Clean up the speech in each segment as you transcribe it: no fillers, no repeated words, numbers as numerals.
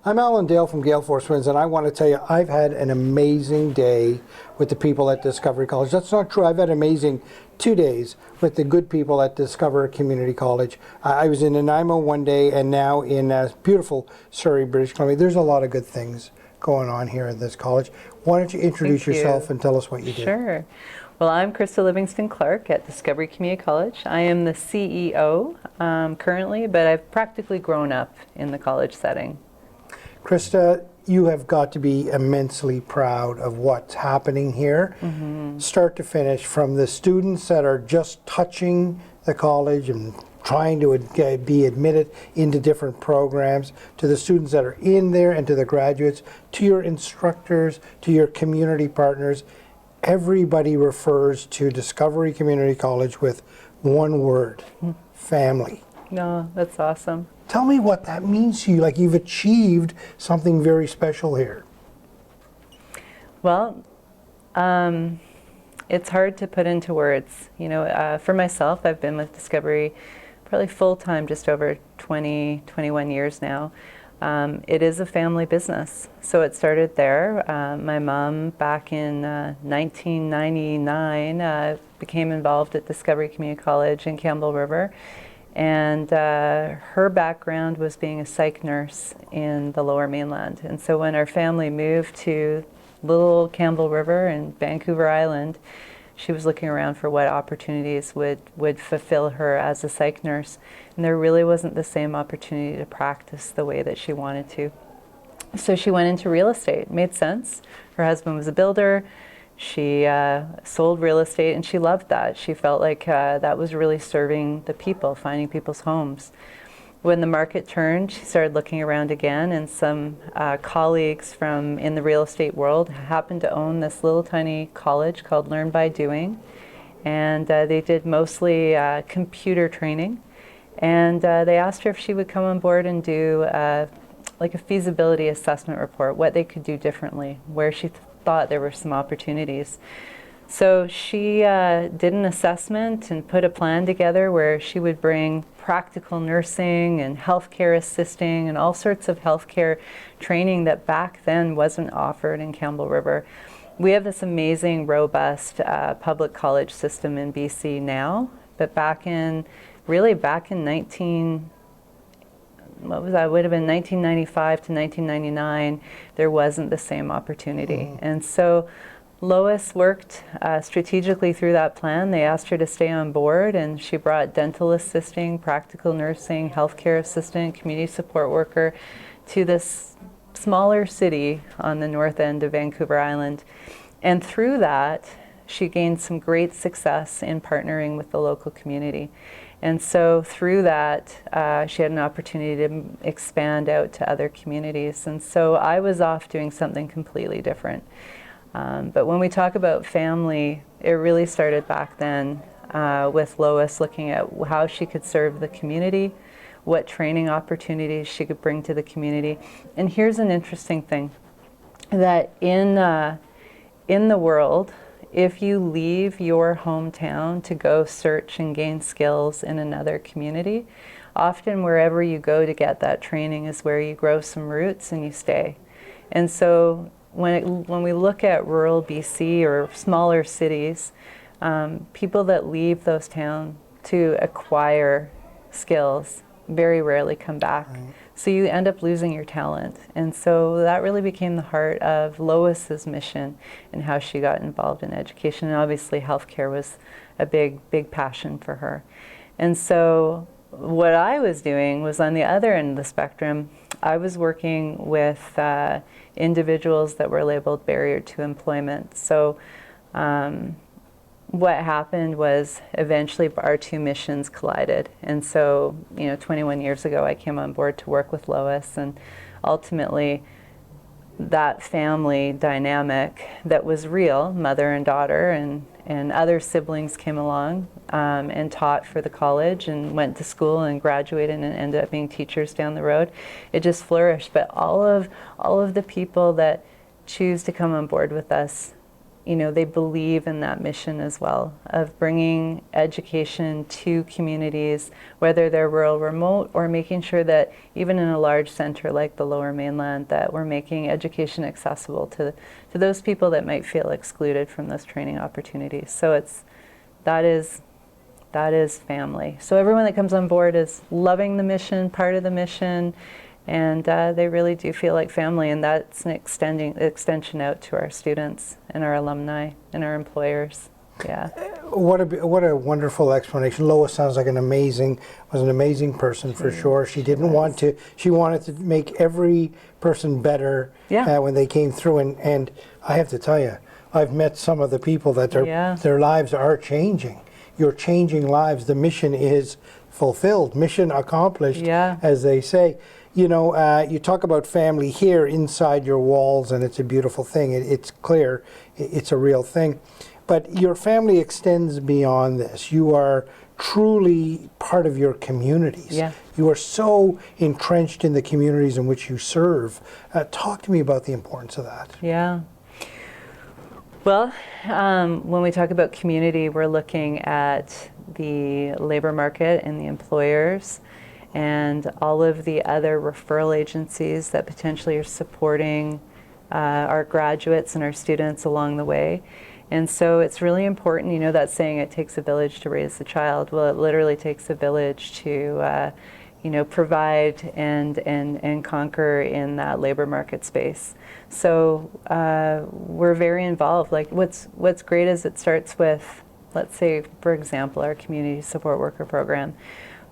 I'm Alan Dale from Gale Force Winds, and I want to tell you, I've had an amazing day with the people at Discovery College. That's not true. I've had amazing 2 days with the good people at Discover Community College. I was in Nanaimo one day, and now in beautiful Surrey, British Columbia. There's a lot of good things going on here at this college. Why don't you introduce yourself and tell us what you do? Sure. Well, I'm Krista Clark at Discovery Community College. I am the CEO currently, but I've practically grown up in the college setting. Krista, you have got to be immensely proud of what's happening here, start to finish, from the students that are just touching the college and trying to be admitted into different programs, to the students that are in there and to the graduates, to your instructors, to your community partners. Everybody refers to Discovery Community College with one word, family. No, that's awesome. Tell me what that means to you, like you've achieved something very special here. Well, it's hard to put into words. You know, for myself, I've been with Discovery probably full-time just over 21 years now. It is a family business, so it started there. My mom, back in 1999, became involved at Discovery Community College in Campbell River. And her background was being a psych nurse in the Lower Mainland. And so when our family moved to little Campbell River and Vancouver Island, she was looking around for what opportunities would fulfill her as a psych nurse. And there really wasn't the same opportunity to practice the way that she wanted to. So she went into real estate. It made sense. Her husband was a builder. She sold real estate, and she loved that. She felt like that was really serving the people, finding people's homes. When the market turned, she started looking around again, and some colleagues from in the real estate world happened to own this little tiny college called Learn by Doing, and they did mostly computer training. And they asked her if she would come on board and do like a feasibility assessment report, what they could do differently, where she thought there were some opportunities. So she did an assessment and put a plan together where she would bring practical nursing and healthcare assisting and all sorts of healthcare training that back then wasn't offered in Campbell River. We have this amazing, robust public college system in BC now, but back in 1995 to 1999, there wasn't the same opportunity. And so Lois worked strategically through that plan. They asked her to stay on board, and she brought dental assisting, practical nursing, healthcare assistant, community support worker to this smaller city on the north end of Vancouver Island. And through that, she gained some great success in partnering with the local community. And so through that, she had an opportunity to expand out to other communities. And so I was off doing something completely different. But when we talk about family, it really started back then with Lois looking at how she could serve the community, what training opportunities she could bring to the community. And here's an interesting thing, that in the world, if you leave your hometown to go search and gain skills in another community, often wherever you go to get that training is where you grow some roots and you stay. And so when we look at rural BC or smaller cities, people that leave those towns to acquire skills very rarely come back. Right. So you end up losing your talent. And so that really became the heart of Lois's mission and how she got involved in education. And obviously healthcare was a big passion for her. And so what I was doing was on the other end of the spectrum. I was working with individuals that were labeled barrier to employment. So what happened was eventually our two missions collided. And so, 21 years ago, I came on board to work with Lois, and ultimately that family dynamic that was real, mother and daughter, and other siblings came along and taught for the college and went to school and graduated and ended up being teachers down the road. It just flourished. But all of the people that choose to come on board with us they believe in that mission as well of bringing education to communities, whether they're rural, remote, or making sure that even in a large center like the Lower Mainland, that we're making education accessible to those people that might feel excluded from those training opportunities. So that is family. So everyone that comes on board is loving the mission, part of the mission, and they really do feel like family, and that's an extension out to our students and our alumni and our employers. Yeah. What a wonderful explanation. Lois sounds like an amazing person for sure. She wanted to make every person better when they came through, and I have to tell you, I've met some of the people that their lives are changing. You're changing lives. The mission is fulfilled, mission accomplished, as they say. You talk about family here inside your walls, and it's a beautiful thing. It's clear, it's a real thing. But your family extends beyond this. You are truly part of your communities. Yeah. You are so entrenched in the communities in which you serve. Talk to me about the importance of that. Yeah. Well, when we talk about community, we're looking at the labor market and the employers and all of the other referral agencies that potentially are supporting our graduates and our students along the way. And so it's really important, that saying, it takes a village to raise a child. Well, it literally takes a village to provide and conquer in that labor market space. So we're very involved. Like what's great is it starts with, let's say, for example, our community support worker program.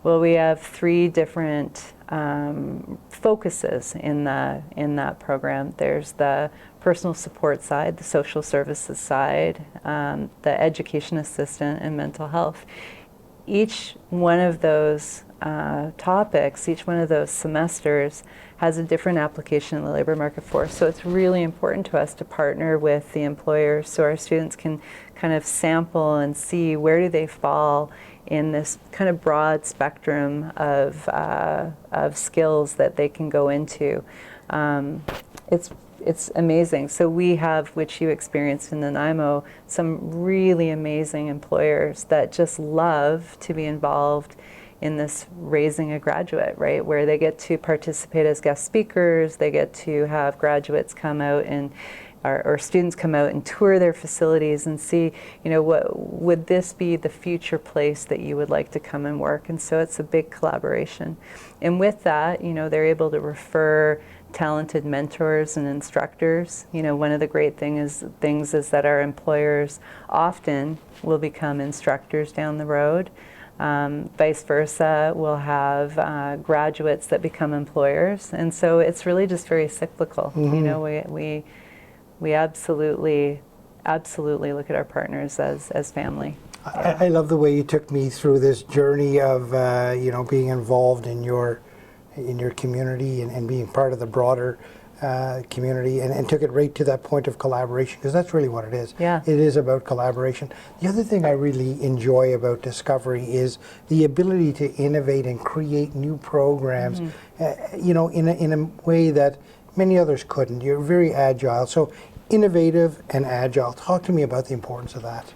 Well, we have 3 different focuses in that program. There's the personal support side, the social services side, the education assistant, and mental health. Each one of those topics, each one of those semesters has a different application in the labor market force. So it's really important to us to partner with the employers so our students can kind of sample and see where do they fall in this kind of broad spectrum of skills that they can go into. It's amazing. So we have, which you experienced in Nanaimo, some really amazing employers that just love to be involved in this raising a graduate, right? Where they get to participate as guest speakers, they get to have graduates come out and or students come out and tour their facilities and see, what would this be the future place that you would like to come and work? And so it's a big collaboration. And with that, they're able to refer talented mentors and instructors. One of the great things is that our employers often will become instructors down the road. Vice versa, we'll have graduates that become employers. And so it's really just very cyclical. Mm-hmm. We absolutely look at our partners as family. I love the way you took me through this journey of being involved in your community and being part of the broader community, and took it right to that point of collaboration, because that's really what it is. Yeah. It is about collaboration. The other thing I really enjoy about Discovery is the ability to innovate and create new programs, in a way that many others couldn't. You're very agile. So innovative and agile. Talk to me about the importance of that.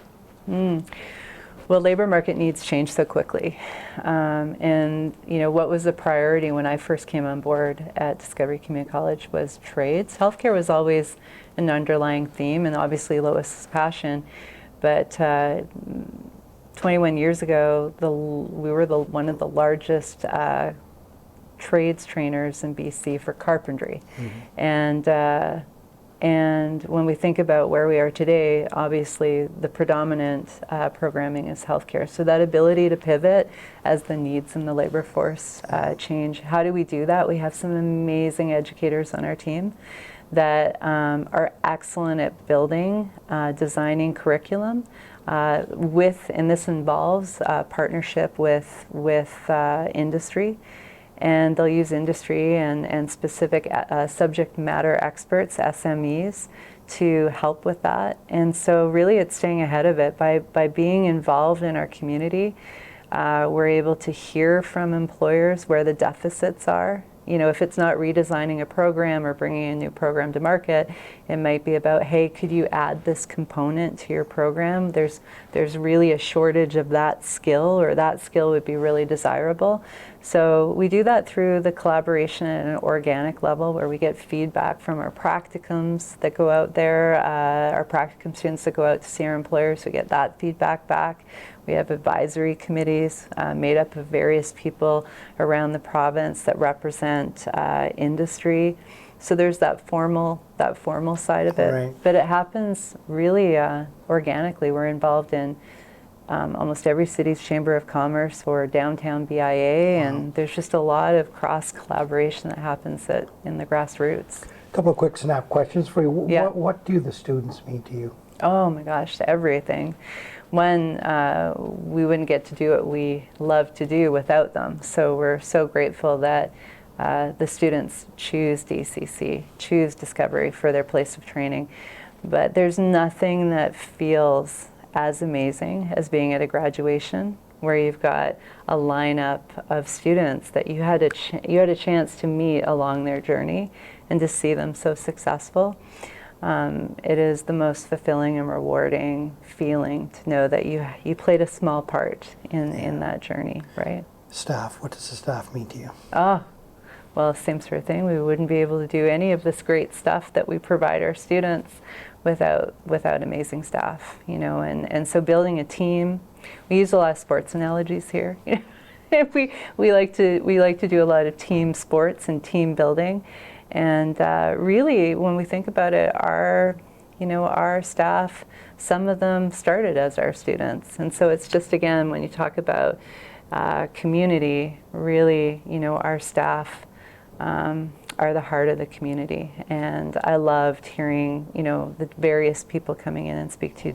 Well, labor market needs change so quickly. And what was the priority when I first came on board at Discovery Community College was trades. Healthcare was always an underlying theme, and obviously Lois's passion. But 21 years ago, we were one of the largest trades trainers in BC for carpentry. Mm-hmm. And when we think about where we are today, obviously the predominant programming is healthcare. So that ability to pivot as the needs in the labor force change. How do we do that? We have some amazing educators on our team that are excellent at building, designing curriculum and this involves partnership with industry. And they'll use industry and specific subject matter experts, SMEs, to help with that. And so really it's staying ahead of it. By being involved in our community, we're able to hear from employers where the deficits are if it's not redesigning a program or bringing a new program to market, it might be about, hey, could you add this component to your program? There's really a shortage of that skill, or that skill would be really desirable. So we do that through the collaboration at an organic level, where we get feedback from our practicums that go out there, our practicum students that go out to see our employers. We get that feedback back. We have advisory committees made up of various people around the province that represent industry. So there's that formal side of it. Right. But it happens really organically. We're involved in almost every city's Chamber of Commerce or downtown BIA, and there's just a lot of cross collaboration that happens in the grassroots. A couple of quick snap questions for you. Yeah. What do the students mean to you? Oh my gosh, everything. One, we wouldn't get to do what we love to do without them. So we're so grateful that the students choose DCC, choose Discovery for their place of training. But there's nothing that feels as amazing as being at a graduation, where you've got a lineup of students that you had a chance to meet along their journey, and to see them so successful. It is the most fulfilling and rewarding feeling to know that you played a small part in that journey, right? Staff, what does the staff mean to you? Oh, well, same sort of thing. We wouldn't be able to do any of this great stuff that we provide our students without amazing staff, and so building a team. We use a lot of sports analogies here. we like to do a lot of team sports and team building. And really, when we think about it, our staff, some of them started as our students. And so it's just, again, when you talk about community, really, our staff are the heart of the community. And I loved hearing, the various people coming in and speaking to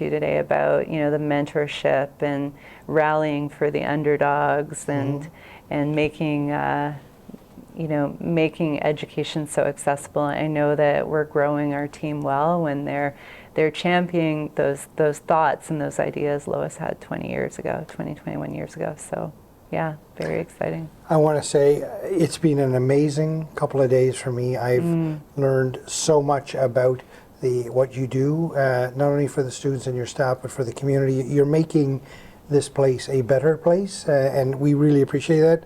you today about, the mentorship and rallying for the underdogs, and making making education so accessible. I know that we're growing our team well when they're championing those thoughts and those ideas Lois had 21 years ago. So yeah, very exciting. I want to say it's been an amazing couple of days for me. I've learned so much about what you do, not only for the students and your staff, but for the community. You're making this place a better place, and we really appreciate that.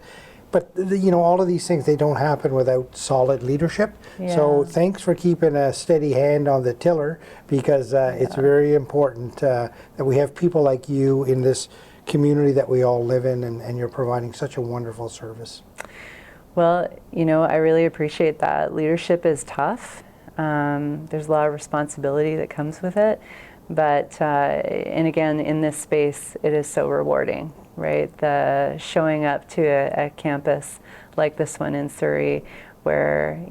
But all of these things, they don't happen without solid leadership. Yeah. So thanks for keeping a steady hand on the tiller, because it's very important that we have people like you in this community that we all live in, and you're providing such a wonderful service. Well, I really appreciate that. Leadership is tough. There's a lot of responsibility that comes with it. But, and again, in this space, it is so rewarding, right? The showing up to a campus like this one in Surrey, where,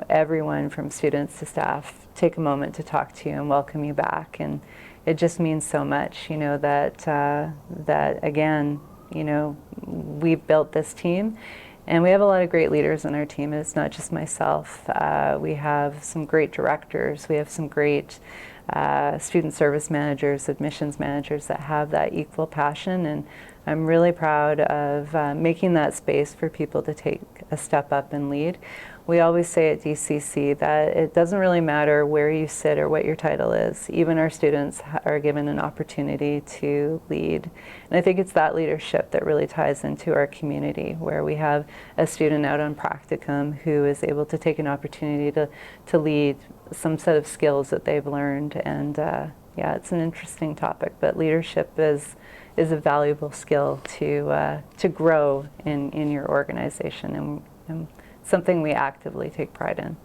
everyone from students to staff take a moment to talk to you and welcome you back. And it just means so much, that again, we've built this team. And we have a lot of great leaders on our team. It's not just myself. We have some great directors. We have some great student service managers, admissions managers that have that equal passion. And I'm really proud of making that space for people to take a step up and lead. We always say at DCC that it doesn't really matter where you sit or what your title is. Even our students are given an opportunity to lead. And I think it's that leadership that really ties into our community, where we have a student out on practicum who is able to take an opportunity to lead some set of skills that they've learned. And yeah, it's an interesting topic, but leadership is a valuable skill to grow in your organization, and something we actively take pride in.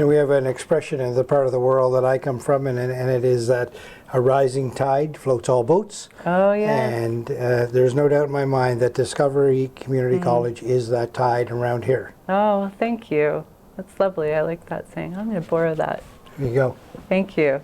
We have an expression in the part of the world that I come from, and it is that a rising tide floats all boats. Oh, yeah. And there's no doubt in my mind that Discovery Community College is that tide around here. Oh, thank you. That's lovely. I like that saying. I'm going to borrow that. There you go. Thank you.